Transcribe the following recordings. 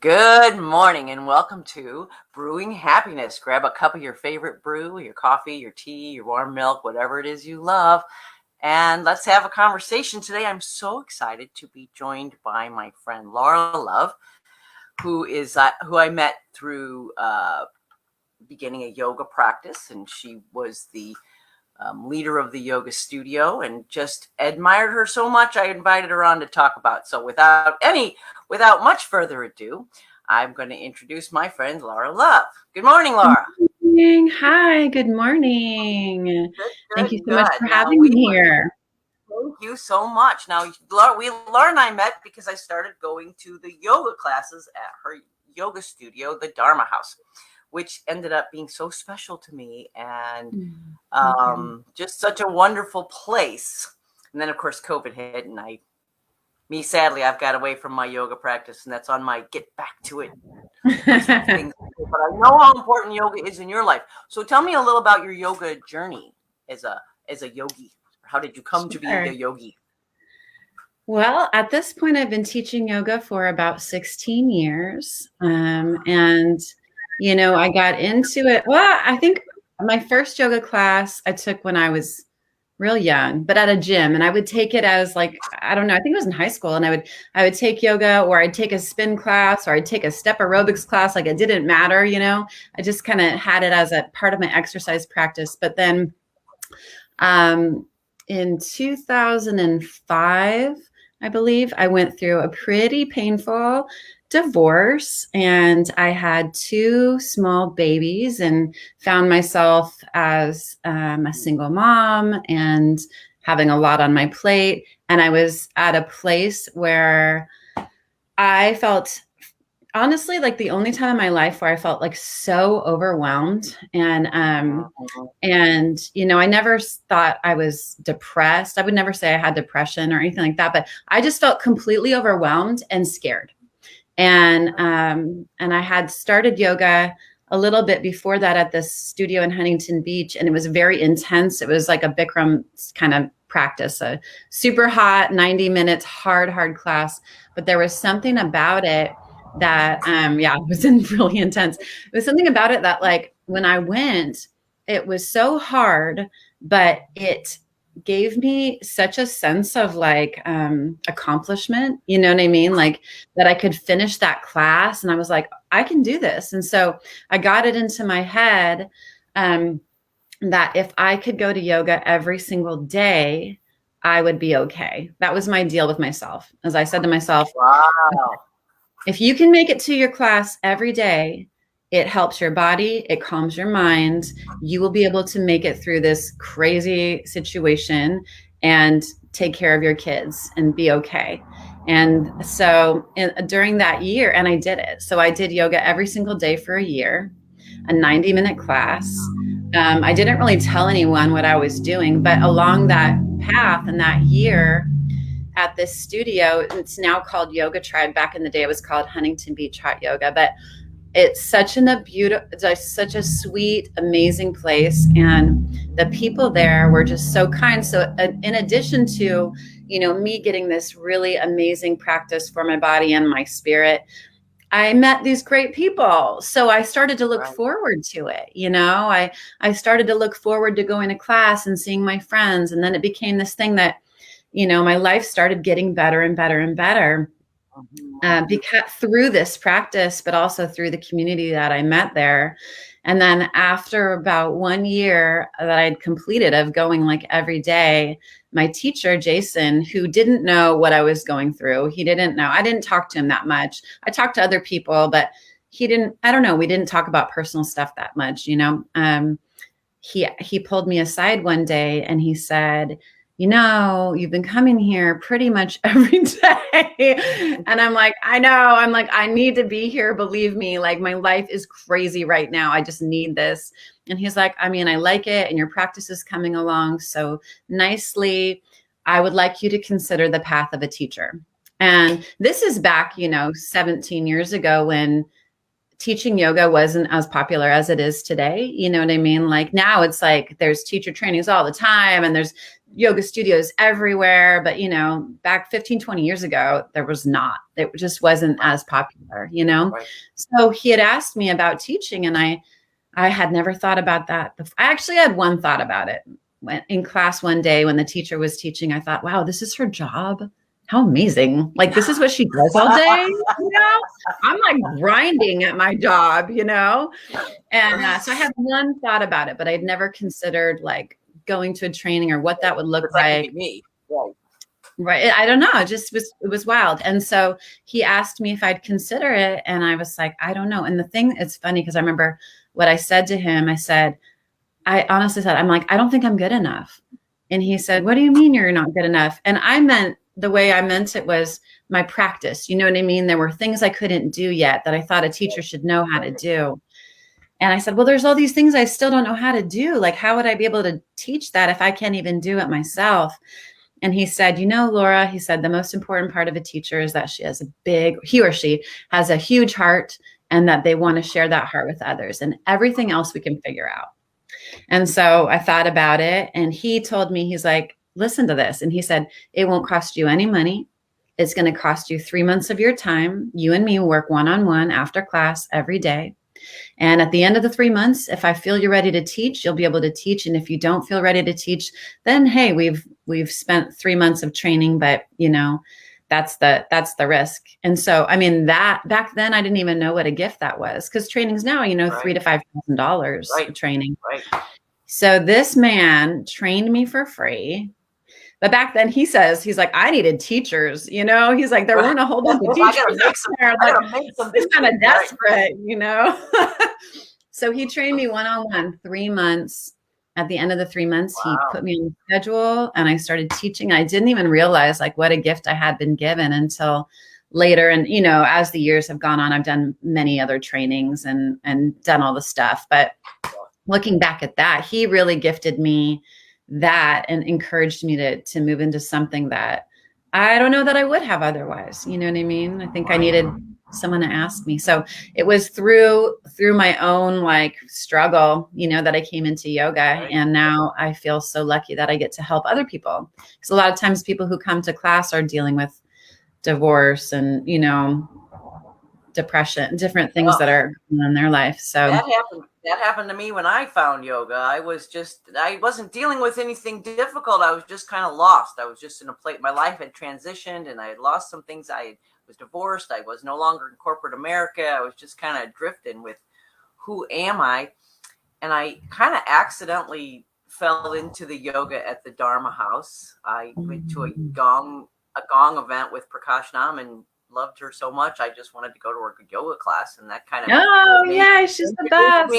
Good morning and welcome to Brewing Happiness. Grab a cup of your favorite brew, your coffee, your tea, your warm milk, whatever it is you love, and let's have a conversation today. I'm so excited to be joined by my friend Laura Love, who I met through beginning a yoga practice, and she was the leader of the yoga studio, and just admired her so much I invited her on to talk about. So without much further ado, I'm going to introduce my friend Laura Love. Good morning, Laura. Hi, good morning. Thank you so Good. much for having me here. Thank you so much. Now, Laura and I met because I started going to the yoga classes at her yoga studio, the Dharma House, which ended up being so special to me and just such a wonderful place. And then, of course, COVID hit, and sadly, I've got away from my yoga practice, and that's on my get back to it list of things. But I know how important yoga is in your life. So tell me a little about your yoga journey as a yogi. How did you come to be a yogi? Well, at this point, I've been teaching yoga for about 16 years. I got into it. Well, I think my first yoga class I took when I was real young, but at a gym, and I would take it as like, I don't know, I think it was in high school, and I would take yoga, or I'd take a spin class, or I'd take a step aerobics class. Like, it didn't matter, I just kind of had it as a part of my exercise practice. But then in 2005, I believe, I went through a pretty painful divorce, and I had two small babies and found myself as a single mom and having a lot on my plate. And I was at a place where I felt, honestly, like the only time in my life where I felt like so overwhelmed. And I never thought I was depressed. I would never say I had depression or anything like that, but I just felt completely overwhelmed and scared. And I had started yoga a little bit before that at this studio in Huntington Beach, and it was very intense. It was like a Bikram kind of practice, a super hot 90 minutes, hard class. But there was something about it that, it was really intense. It was something about it that, like, when I went, it was so hard, but it gave me such a sense of like accomplishment, you know what I mean? Like, that I could finish that class, and I was like, I can do this. And so I got it into my head that if I could go to yoga every single day, I would be okay. That was my deal with myself. As I said to myself, wow, if you can make it to your class every day, it helps your body, it calms your mind. You will be able to make it through this crazy situation and take care of your kids and be okay. And so during that year, and I did it. So I did yoga every single day for a year, a 90-minute class. I didn't really tell anyone what I was doing, but along that path and that year at this studio, it's now called Yoga Tribe. Back in the day, it was called Huntington Beach Hot Yoga, but it's such such a sweet, amazing place. And the people there were just so kind. So in addition to, me getting this really amazing practice for my body and my spirit, I met these great people. So I started to look forward to it. I started to look forward to going to class and seeing my friends. And then it became this thing that, my life started getting better and better and better. Because through this practice, but also through the community that I met there. And then after about 1 year that I'd completed of going like every day, my teacher, Jason, who didn't know what I was going through, he didn't know. I didn't talk to him that much. I talked to other people, but he didn't, I don't know. We didn't talk about personal stuff that much, He pulled me aside one day and he said, you've been coming here pretty much every day. And I'm like, I know. I'm like, I need to be here. Believe me, like, my life is crazy right now. I just need this. And he's like, I like it. And your practice is coming along so nicely. I would like you to consider the path of a teacher. And this is back, 17 years ago, when teaching yoga wasn't as popular as it is today. You know what I mean? Like, now it's like there's teacher trainings all the time, and there's yoga studios everywhere, but back 15, 20 years ago, there was not. It just wasn't as popular, Right. So he had asked me about teaching, and I had never thought about that before. I actually had one thought about it. When in class one day when the teacher was teaching, I thought, wow, this is her job. How amazing. Like, this is what she does all day. I'm like grinding at my job, And so I had one thought about it, but I'd never considered like going to a training or what that would look That could like. be me. Right. Right. I don't know. It was wild. And so he asked me if I'd consider it. And I was like, I don't know. And the thing, it's funny because I remember what I said to him. I honestly said, I'm like, I don't think I'm good enough. And he said, what do you mean you're not good enough? And the way I meant it was my practice. You know what I mean? There were things I couldn't do yet that I thought a teacher should know how to do. And I said, well, there's all these things I still don't know how to do. Like, how would I be able to teach that if I can't even do it myself? And he said, Laura, he said, the most important part of a teacher is that he or she has a huge heart, and that they want to share that heart with others, and everything else we can figure out. And so I thought about it, and he told me, he's like, listen to this. And he said, it won't cost you any money. It's going to cost you 3 months of your time. You and me work one-on-one after class every day. And at the end of the 3 months, if I feel you're ready to teach, you'll be able to teach. And if you don't feel ready to teach, then hey, we've spent 3 months of training, but that's the risk. And so, I mean, that back then I didn't even know what a gift that was, because trainings now, Right. $3,000 to $5,000 Right. training. Right. So this man trained me for free. But back then he's like, I needed teachers, he's like, there weren't a whole bunch of teachers out there. Like, it's kind of desperate, So he trained me one-on-one 3 months. At the end of the 3 months, he put me on the schedule, and I started teaching. I didn't even realize like what a gift I had been given until later. And, as the years have gone on, I've done many other trainings and done all the stuff. But looking back at that, he really gifted me that and encouraged me to move into something that I don't know that I would have otherwise. You know what I mean? I think I needed someone to ask me. So it was through my own like struggle, that I came into yoga. Right. And now I feel so lucky that I get to help other people. Because a lot of times people who come to class are dealing with divorce and, depression, different things that are going on in their life. So that happened to me when I found yoga. I wasn't dealing with anything difficult. I was just kind of lost. I was just in a place. My life had transitioned, and I had lost some things. I was divorced. I was no longer in corporate America. I was just kind of drifting with who am I? And I kind of accidentally fell into the yoga at the Dharma House. I went to a gong event with Prakash Nam and loved her so much. I just wanted to go to her yoga class, and that kind of she's the best.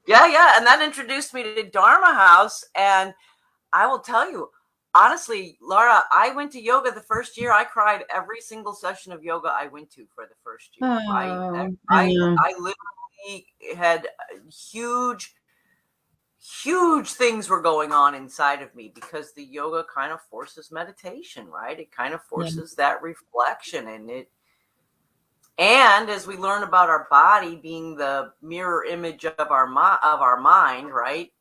And that introduced me to Dharma House. And I will tell you honestly, Laura, I went to yoga the first year. I cried every single session of yoga I went to for the first year. I literally had huge things were going on inside of me, because the yoga kind of forces meditation, right? It kind of forces that reflection, and as we learn about our body being the mirror image of our mind, right?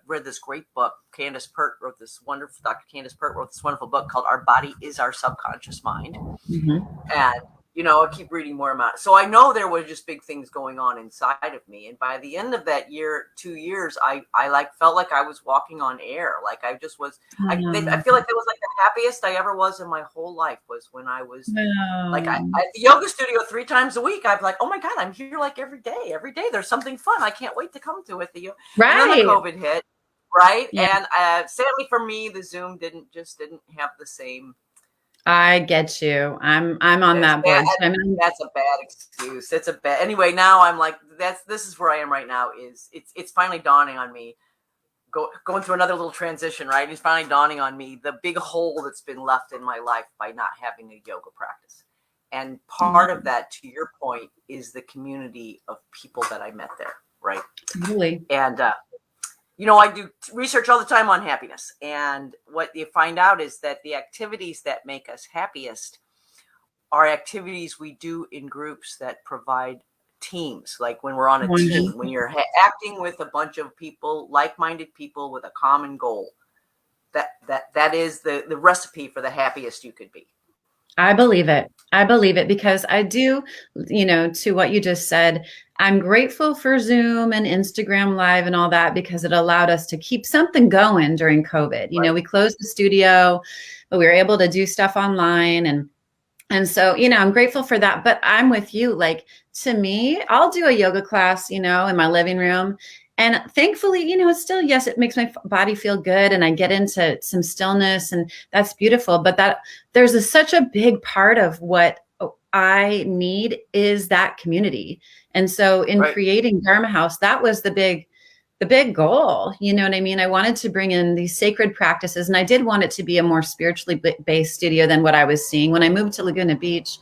Read this great book. Dr. Candace Pert wrote this wonderful book called Our Body is Our Subconscious Mind. Mm-hmm. And I keep reading more about it. So I know there were just big things going on inside of me. And by the end of that 2 years, I felt like I was walking on air. Like I just was, I feel like it was like the happiest I ever was in my whole life was when I was at the yoga studio 3 times a week. I'd be like, oh my God, I'm here like every day. There's something fun. I can't wait to come to it. Right. And then the COVID hit. Right. Yeah. And sadly for me, the Zoom didn't have the same. I get you. I'm on that board. That's a bad excuse. Anyway, now I'm like, this is where I am right now. It's finally dawning on me, going through another little transition, right? It's finally dawning on me, the big hole that's been left in my life by not having a yoga practice. And part of that, to your point, is the community of people that I met there. Right. Really. And, I do research all the time on happiness. And what you find out is that the activities that make us happiest are activities we do in groups that provide teams. Like when we're on a team, when you're acting with a bunch of people, like-minded people with a common goal, that is the recipe for the happiest you could be. I believe it. I believe it because I do, to what you just said, I'm grateful for Zoom and Instagram Live and all that because it allowed us to keep something going during COVID. Right. We closed the studio, but we were able to do stuff online and so, I'm grateful for that. But I'm with you. Like, to me, I'll do a yoga class, in my living room. And thankfully, it's still, yes, it makes my body feel good. And I get into some stillness and that's beautiful. But there's such a big part of what I need is that community. And so in Right. creating Dharma House, that was the big goal. You know what I mean? I wanted to bring in these sacred practices, and I did want it to be a more spiritually based studio than what I was seeing. When I moved to Laguna Beach,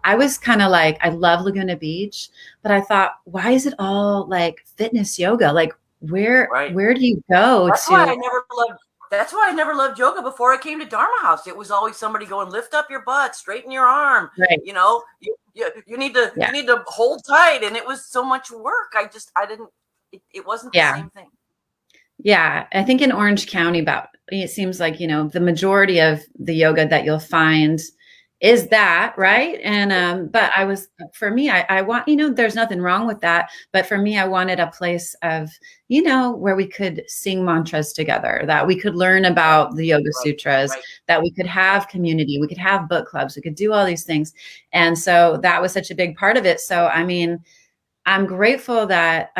I was kind of like, I love Laguna Beach, but I thought, why is it all like fitness yoga? Like, where do you go That's why to? I never loved yoga before I came to Dharma House. It was always somebody going, lift up your butt, straighten your arm. Right. You need to hold tight, and it was so much work. I didn't. It wasn't the same thing. Yeah, I think in Orange County, it seems like, the majority of the yoga that you'll find is that, right? And but for me, I want, there's nothing wrong with that, but for me, I wanted a place of, where we could sing mantras together, that we could learn about the Yoga Sutras, that we could have community, we could have book clubs, we could do all these things. And so that was such a big part of it. So, I mean, I'm grateful that,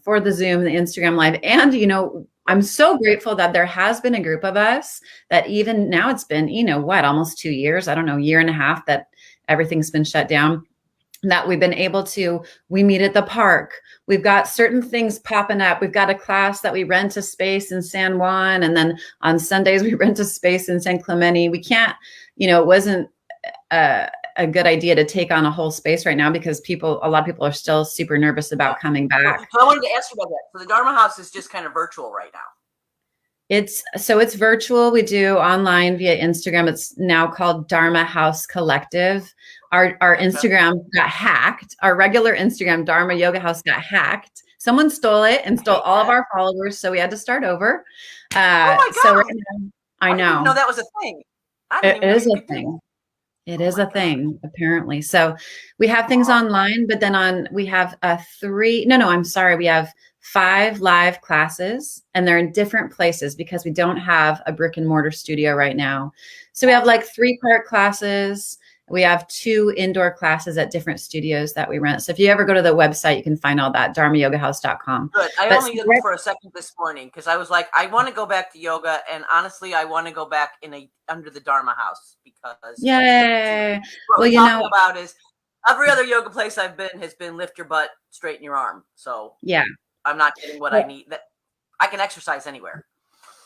for the Zoom, the Instagram Live, and, I'm so grateful that there has been a group of us that even now it's been, almost 2 years, I don't know, year and a half that everything's been shut down, that we've been able to, we meet at the park. We've got certain things popping up. We've got a class that we rent a space in San Juan. And then on Sundays, we rent a space in San Clemente. We can't, it wasn't, a good idea to take on a whole space right now because a lot of people are still super nervous about coming back. So I wanted to ask you about that. So the Dharma House is just kind of virtual right now. It's virtual. We do online via Instagram. It's now called Dharma House Collective. Our Instagram got hacked. Our regular Instagram, Dharma Yoga House, got hacked. Someone stole it and stole all of our followers. So we had to start over. Oh my God. So right now, I know. I didn't know that was a thing. It is a thing. It is a thing, apparently. So we have things online, but then we have we have 5 live classes, and they're in different places because we don't have a brick and mortar studio right now. So we have like 3-part classes. We have 2 indoor classes at different studios that we rent. So if you ever go to the website, you can find all that, dharmayogahouse.com. Good. I only looked for a second this morning because I was like, I want to go back to yoga. And honestly, I want to go back under the Dharma House because yay. What we're talking about is every other yoga place I've been has been lift your butt, straighten your arm. So yeah, I'm not getting what I need. That I can exercise anywhere.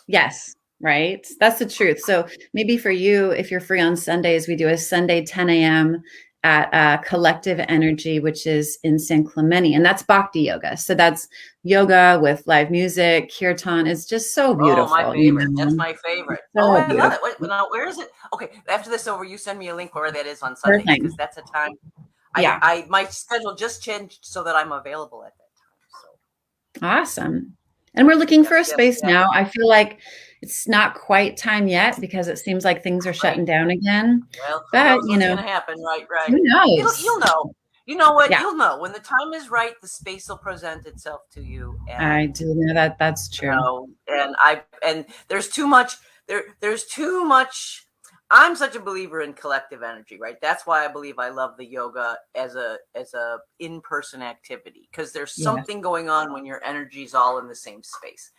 Yes. Right. That's the truth. So maybe for you, if you're free on Sundays, we do a Sunday 10 a.m. at Collective Energy, which is in San Clemente. And that's Bhakti yoga. So that's yoga with live music, kirtan. It's just so beautiful. Oh, my favorite. That's my favorite. So I love it. Wait, now, where is it? Okay. After this over, you send me a link where that is on Sunday because that's a time. My schedule just changed so that I'm available at that time. So awesome. And we're looking for a space now. I feel like it's not quite time yet because it seems like things are shutting down again. Well, but what's going to happen, right? Who knows? You'll know. You know what? Yeah. You'll know when the time is right. The space will present itself to you. And, I do know that. That's true. And there's too much. There's too much. I'm such a believer in collective energy, right? That's why I believe I love the yoga as a in-person activity because there's something going on when your energy's all in the same space.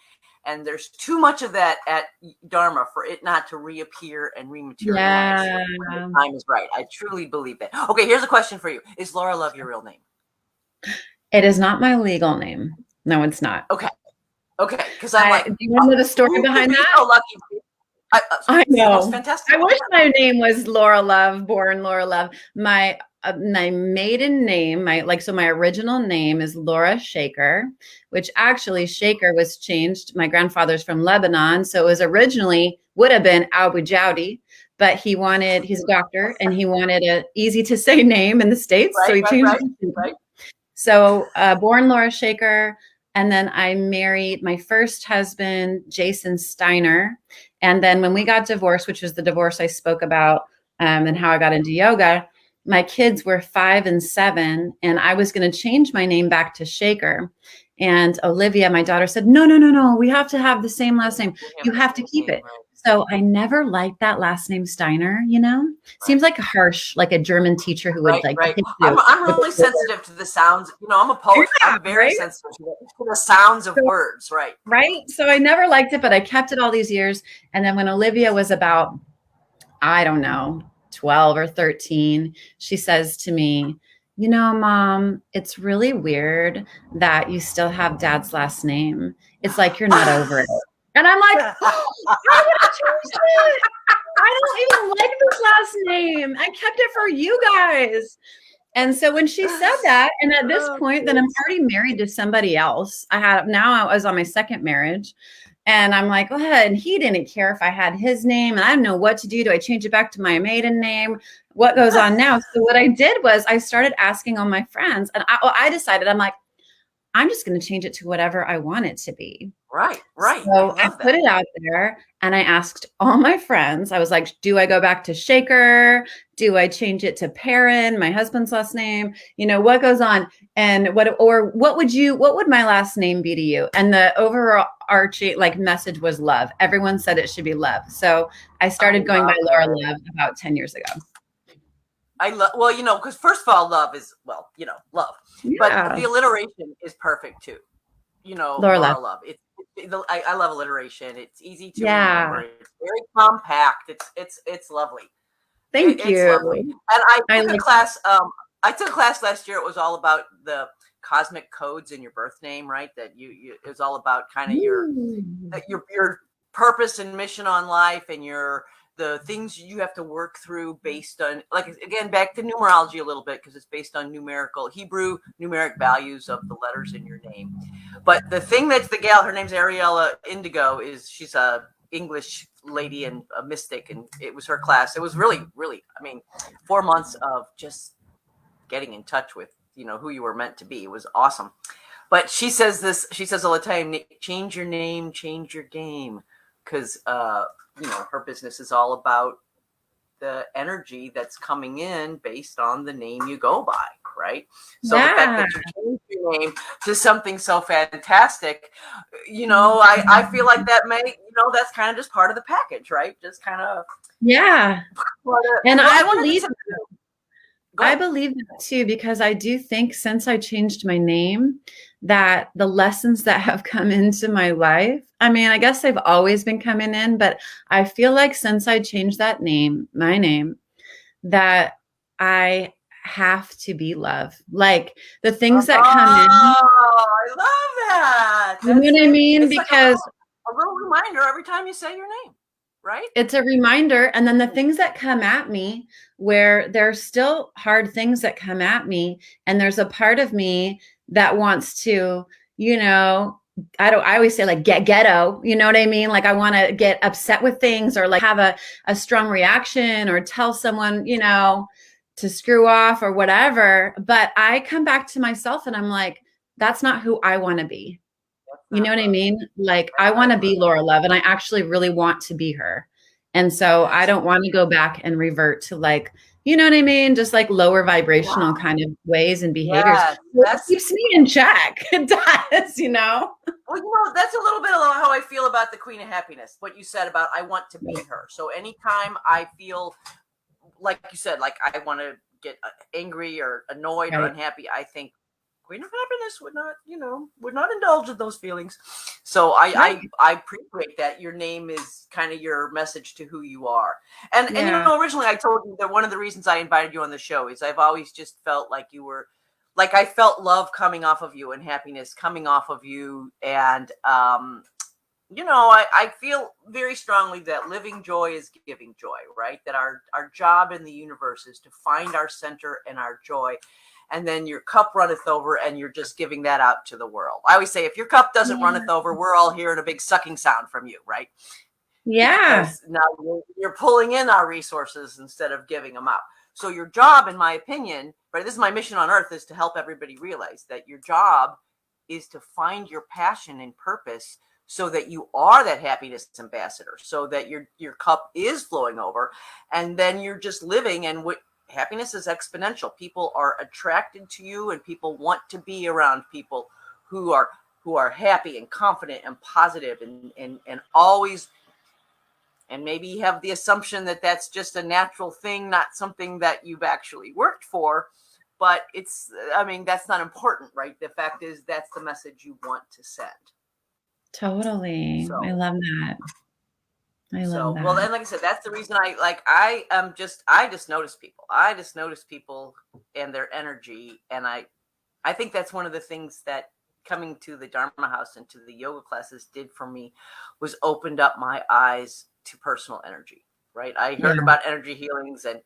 And there's too much of that at Dharma for it not to reappear and rematerialize when the time is right. I truly believe that. Okay, here's a question for you. Is Laura Love your real name? It is not my legal name. No, it's not. Okay, because I'm like, do you want to know the story behind that? So lucky. I know. Fantastic. I wish my name was Laura Love, born Laura Love. My maiden name, my original name is Laura Shaker, which actually Shaker was changed. My grandfather's from Lebanon, so it was originally would have been Abu Jowdy, but he's a doctor and he wanted a easy to say name in the States, so he changed it. So born Laura Shaker. And then I married my first husband, Jason Steiner. And then when we got divorced, which was the divorce I spoke about, and how I got into yoga, my kids were 5 and 7, and I was going to change my name back to Shaker. And Olivia, my daughter, said, no, no, no, no, we have to have the same last name. You have to keep it. So I never liked that last name Steiner, seems like harsh, like a German teacher who would like hit you. I'm really sensitive to the sounds. I'm a poet. Yeah, I'm very sensitive to the sounds of words. Right. Right. So I never liked it, but I kept it all these years. And then when Olivia was about, I don't know, 12 or 13, she says to me, Mom, it's really weird that you still have Dad's last name. It's like you're not over it. And I'm like, oh, I would have changed it. I don't even like this last name. I kept it for you guys. And so when she said that, and at this point, then I'm already married to somebody else. I was on my second marriage. And I'm like, go ahead. And he didn't care if I had his name. And I don't know what to do. Do I change it back to my maiden name? What goes on now? So what I did was I started asking all my friends. And I decided, I'm like, I'm just going to change it to whatever I want it to be. Right. So I put it out there and I asked all my friends, I was like, do I go back to Shaker? Do I change it to Perrin, my husband's last name? What goes on? And what would my last name be to you? And the overarching message was love. Everyone said it should be love. So I started going by Laura Love about 10 years ago. Because first of all, love is, love. Yeah. But the alliteration is perfect too. Laura Love. I love alliteration. It's easy to remember. It's very compact. It's lovely. Thank you. It's lovely. And I took a class. I took a class last year. It was all about the cosmic codes in your birth name, right? That it was all about kind of your purpose and mission on life, and the things you have to work through based on, again, back to numerology a little bit, because it's based on Hebrew numeric values of the letters in your name. But the thing that's the gal, her name's Ariella Indigo, she's a English lady and a mystic, and it was her class. It was really, really, 4 months of just getting in touch with, who you were meant to be. It was awesome. But she says all the time, change your name, change your game, because her business is all about the energy that's coming in based on the name you go by, right? So the fact that you change your name to something so fantastic, I feel like that that's kind of just part of the package, right? Just kind of. Yeah. And I believe that too, because I do think since I changed my name, that the lessons that have come into my life, I guess they've always been coming in, but I feel like since I changed my name, that I have to be love. Like the things that come in. Oh, I love that. You know what I mean? Because a little reminder every time you say your name. Right? It's a reminder. And then the things that come at me, where there's still hard things that come at me. And there's a part of me that wants to, I always say get ghetto, you know what I mean? Like I want to get upset with things, or have a strong reaction, or tell someone, to screw off or whatever. But I come back to myself and I'm like, that's not who I want to be. You know what I mean? I want to be Laura Love, and I actually really want to be her. And so I don't want to go back and revert to you know what I mean? Just lower vibrational kind of ways and behaviors. That keeps me in check. It does, Well, that's a little bit of how I feel about the Queen of Happiness. What you said about I want to be her. So anytime I feel, like you said, I want to get angry or annoyed or unhappy, I think Queen of Happiness would not indulge in those feelings. So I appreciate that your name is kind of your message to who you are. And originally I told you that one of the reasons I invited you on the show is I've always just felt like you were, I felt love coming off of you and happiness coming off of you. And, I feel very strongly that living joy is giving joy, right? That our job in the universe is to find our center and our joy. And then your cup runneth over, and you're just giving that out to the world. I always say, if your cup doesn't runneth over, we're all hearing a big sucking sound from you, right? Yeah. Because now you're pulling in our resources instead of giving them out. So your job, in my opinion, right, this is my mission on earth, is to help everybody realize that your job is to find your passion and purpose so that you are that happiness ambassador, so that your cup is flowing over, and then you're just living. And what happiness is exponential. People are attracted to you, and people want to be around people who are happy and confident and positive, and always. And maybe you have the assumption that that's just a natural thing, not something that you've actually worked for. But that's not important, right? The fact is, that's the message you want to send. Totally. I So, love that. I love well, that. and like I said, that's the reason I just notice people. I just notice people and their energy. And I think that's one of the things that coming to the Dharma house and to the yoga classes did for me, was opened up my eyes to personal energy, right? I Yeah. heard about energy healings, and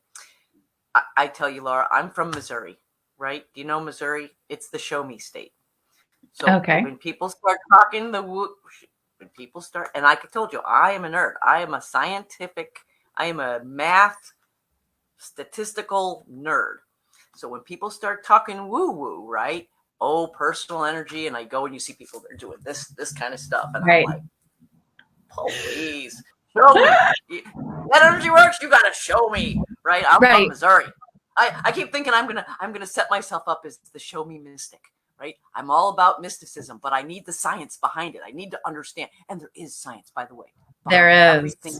I tell you, Laura, I'm from Missouri, right? Do you know Missouri? It's the show me state. So Okay. when people start talking when people start, and like I told you, I am a nerd. I am a math statistical nerd. So when people start talking woo woo, right? Oh, personal energy, and I go and you see people, they're doing this kind of stuff, and I'm Right. like, please show me. That energy works. You got to show me, right? I'm from Right. Missouri. I keep thinking I'm gonna set myself up as the show me mystic, right? I'm all about mysticism, but I need the science behind it. I need to understand, and there is science, by the way, behind There is. everything.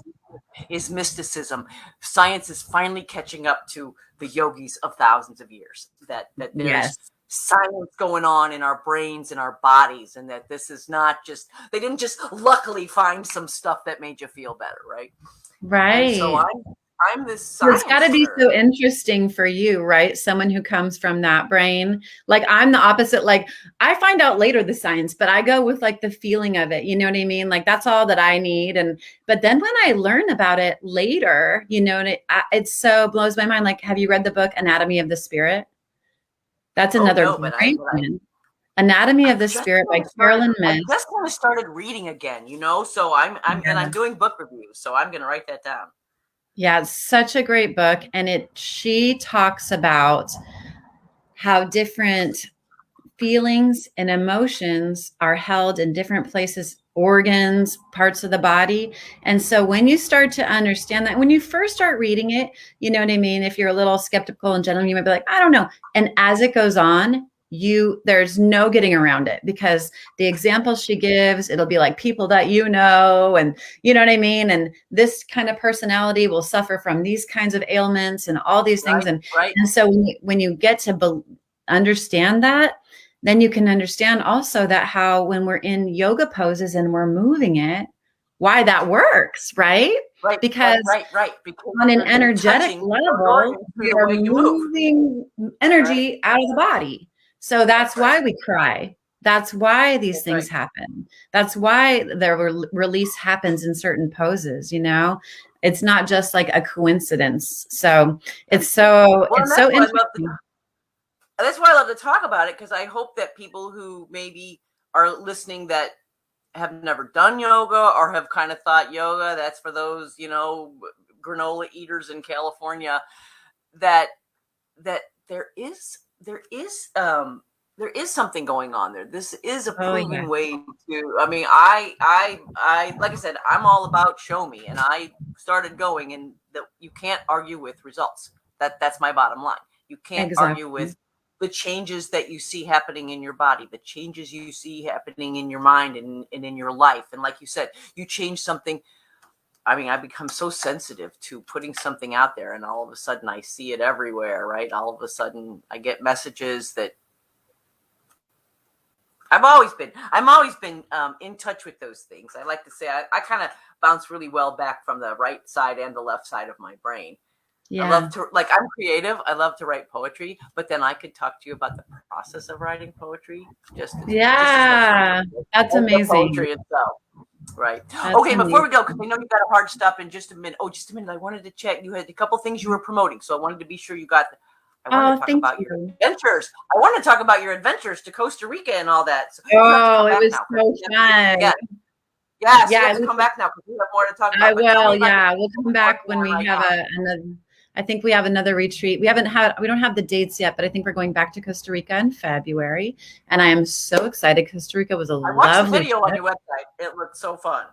Is mysticism. Science is finally catching up to the yogis of thousands of years. That there's Yes. science going on in our brains and our bodies, and that this is not just, they didn't just luckily find some stuff that made you feel better, right? And so Right. I'm this It's got to science be nerd. so interesting for you, right? Someone who comes from that brain. Like I'm the opposite. Like I find out later the science, but I go with like the feeling of it. You know what I mean? Like that's all that I need. And but then when I learn about it later, you know, and it so blows my mind. Like, have you read the book Anatomy of the Spirit? That's Oh another no, great one. Anatomy of the Spirit by Carolyn I Miss. just kind of started reading again, so I'm doing book reviews, so I'm gonna write that down. Yeah, it's such a great book. And she talks about how different feelings and emotions are held in different places, organs, parts of the body. And so when you start to understand that, when you first start reading it, you know what I mean? If you're a little skeptical and gentle, you might be like, I don't know. And as it goes on, there's no getting around it, because the examples she gives, it'll be like people that you know, and you know what I mean, and this kind of personality will suffer from these kinds of ailments and all these things. Right, and right. and so when you get to understand that, then you can understand also that how when we're in yoga poses and we're moving it, why that works, right? Right, Because right. Because on an you're energetic touching those level, organs through we the are way you move. moving Right. energy out of the body. So that's Right. why we cry. That's why these That's things right. happen. That's why the release happens in certain poses, you know? It's not just like a coincidence. So it's so Well, and it's so interesting. that's why I love to talk about it, because I hope that people who maybe are listening that have never done yoga, or have kind of thought yoga, that's for those, granola eaters in California, that that there is something going on there. This is a Oh yeah. proven way to. I mean, I like I said, I'm all about show me, and I started going, and that you can't argue with results. That's my bottom line. You can't argue Exactly. with the changes that you see happening in your body, the changes you see happening in your mind, and in your life. And like you said, you change something. I mean, I become so sensitive to putting something out there, and all of a sudden I see it everywhere, right? All of a sudden I get messages that I'm always been in touch with those things. I like to say I kind of bounce really well back from the right side and the left side of my brain. I love Yeah. to, like, I'm creative. I love to write poetry, but then I could talk to you about the process of writing poetry just as much Yeah. That's as the amazing. poetry itself. Right. That's Okay, before amazing. we go, because I know you got a hard stop in just a minute. Oh, just a minute. I wanted to check. You had a couple things you were promoting, so I wanted to be sure you got. I wanted to Oh, talk thank about your you. adventures. I want to talk about your adventures to Costa Rica and all that. So you have to Oh, come it back was now. so fun. Yeah, yes, you Yeah, have to come back now because we have more to talk I about. But tell me will. about Yeah, we'll come what's back going when on we right have now. I think we have another retreat. We don't have the dates yet, but I think we're going back to Costa Rica in February. And I am so excited. Costa Rica was a I watched the lovely video on trip. your website. It looked so fun.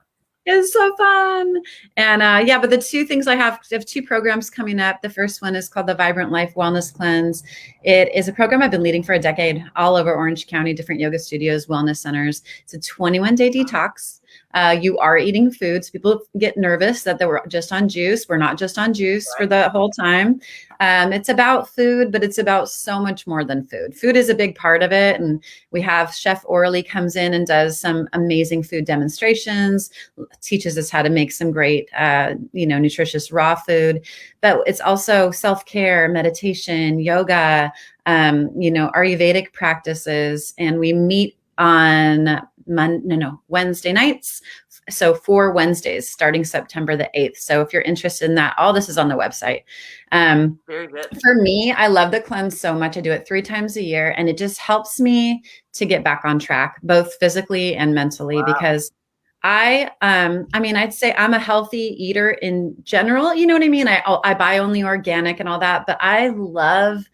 It's so fun. And yeah, but the two things I have 2 programs coming up. The first one is called the Vibrant Life Wellness Cleanse. It is a program I've been leading for a decade all over Orange County, different yoga studios, wellness centers. It's a 21-day detox. You are eating foods. People get nervous that they were just on juice. We're not just on juice for the whole time. It's about food, but it's about so much more than food. Food is a big part of it. And we have Chef Orly comes in and does some amazing food demonstrations, teaches us how to make some great, nutritious raw food. But it's also self-care, meditation, yoga, Ayurvedic practices. And we meet on Wednesday nights. So 4 Wednesdays starting September the 8th. So if you're interested in that, all this is on the website. Very good. For me, I love the cleanse so much. I do it 3 times a year, and it just helps me to get back on track, both physically and mentally, because I'd say I'm a healthy eater in general. You know what I mean? I buy only organic and all that, but I love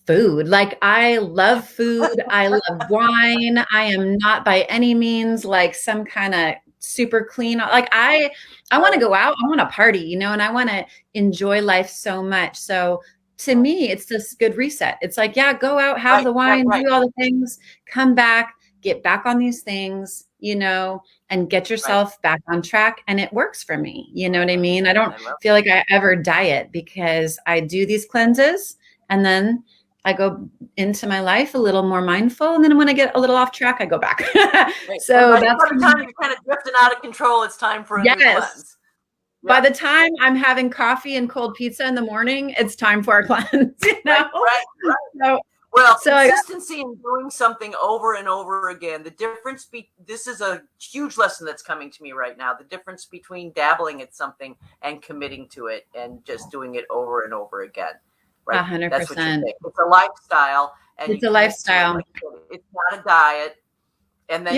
food. Like, I love food. I love wine. I am not by any means like some kind of super clean. Like, I want to go out. I want to party, and I want to enjoy life so much. So to me, it's this good reset. It's like, yeah, go out, have the wine, do all the things, come back, get back on these things, and get yourself back on track. And it works for me. You know what I mean? I don't feel like I ever diet, because I do these cleanses and then I go into my life a little more mindful. And then when I get a little off track, I go back. So by the time you're kind of drifting out of control, it's time for a new cleanse. By the time I'm having coffee and cold pizza in the morning, it's time for a cleanse. Right. Consistency in doing something over and over again. This is a huge lesson that's coming to me right now. The difference between dabbling at something and committing to it and just doing it over and over again. Right? 100%. That's what you're saying. It's a lifestyle. And it's a lifestyle. It's not a diet. And then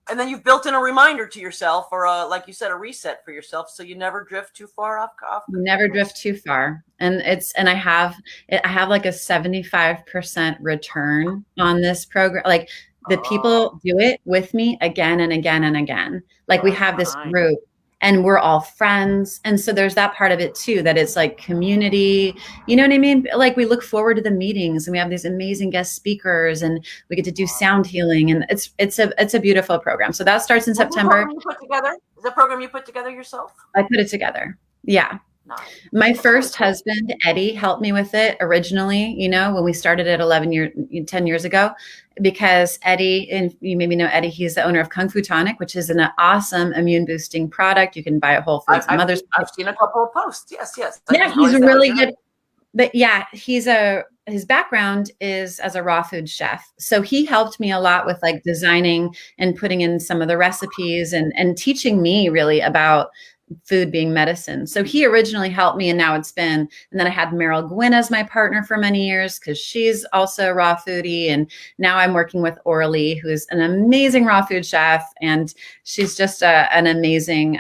and then you've built in a reminder to yourself, or like you said, a reset for yourself, so you never drift too far off. Never drift too far. And I have like a 75% return on this program. Like, the people do it with me again and again and again. Like, we have this group and we're all friends. And so there's that part of it too, that it's like community, you know what I mean? Like, we look forward to the meetings and we have these amazing guest speakers and we get to do sound healing. And it's a beautiful program. So that starts in September. Is that program you put together yourself? I put it together. Yeah. My first husband, Eddie, helped me with it originally, when we started it 10 years ago, because Eddie, and you maybe know Eddie, he's the owner of Kung Fu Tonic, which is an awesome immune boosting product. You can buy at Whole Foods and Mother's. I've seen a couple of posts. Yes. Yeah, he's really good. But yeah, his background is as a raw food chef. So he helped me a lot with like designing and putting in some of the recipes and teaching me really about food being medicine. So he originally helped me, and now and then I had Meryl Gwynn as my partner for many years, because she's also a raw foodie. And now I'm working with Orly, who's an amazing raw food chef. And she's just an amazing,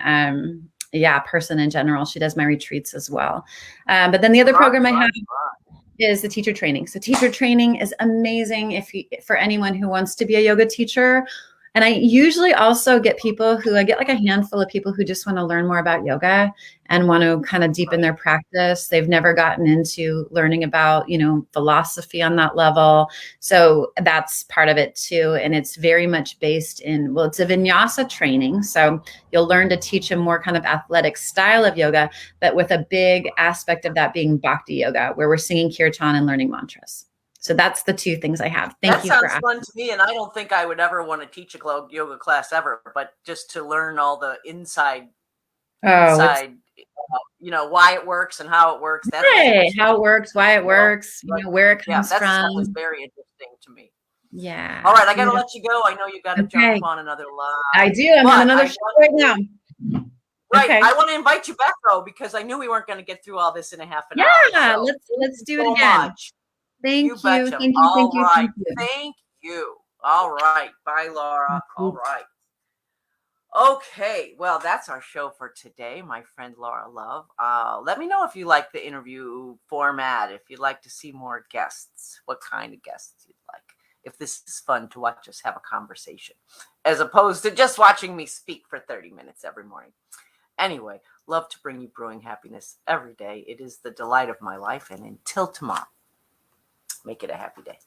person in general. She does my retreats as well. But then the other program I have is the teacher training. So teacher training is amazing for anyone who wants to be a yoga teacher. And I usually also get like a handful of people who just want to learn more about yoga and want to kind of deepen their practice. They've never gotten into learning about, philosophy on that level. So that's part of it too. And it's very much based it's a vinyasa training. So you'll learn to teach a more kind of athletic style of yoga, but with a big aspect of that being bhakti yoga, where we're singing kirtan and learning mantras. So that's the 2 things I have. Thank you for asking. That sounds fun to me, and I don't think I would ever want to teach a yoga class ever, but just to learn all the inside, why it works and how it works. How it works, why it works, where it comes from. That was very interesting to me. Yeah. All right, I got to let you go. I know you got to jump on another live. I do. I'm on another show right now. Right. Okay. I want to invite you back, though, because I knew we weren't going to get through all this in a half an hour. Yeah, let's do it again. Much. Thank you. Thank you. Thank you. All right. Bye, Laura. All right. Okay, well, that's our show for today, my friend Laura Love. Let me know if you like the interview format, if you'd like to see more guests, what kind of guests you'd like, if this is fun to watch us have a conversation, as opposed to just watching me speak for 30 minutes every morning. Anyway, love to bring you brewing happiness every day. It is the delight of my life, and until tomorrow, make it a happy day.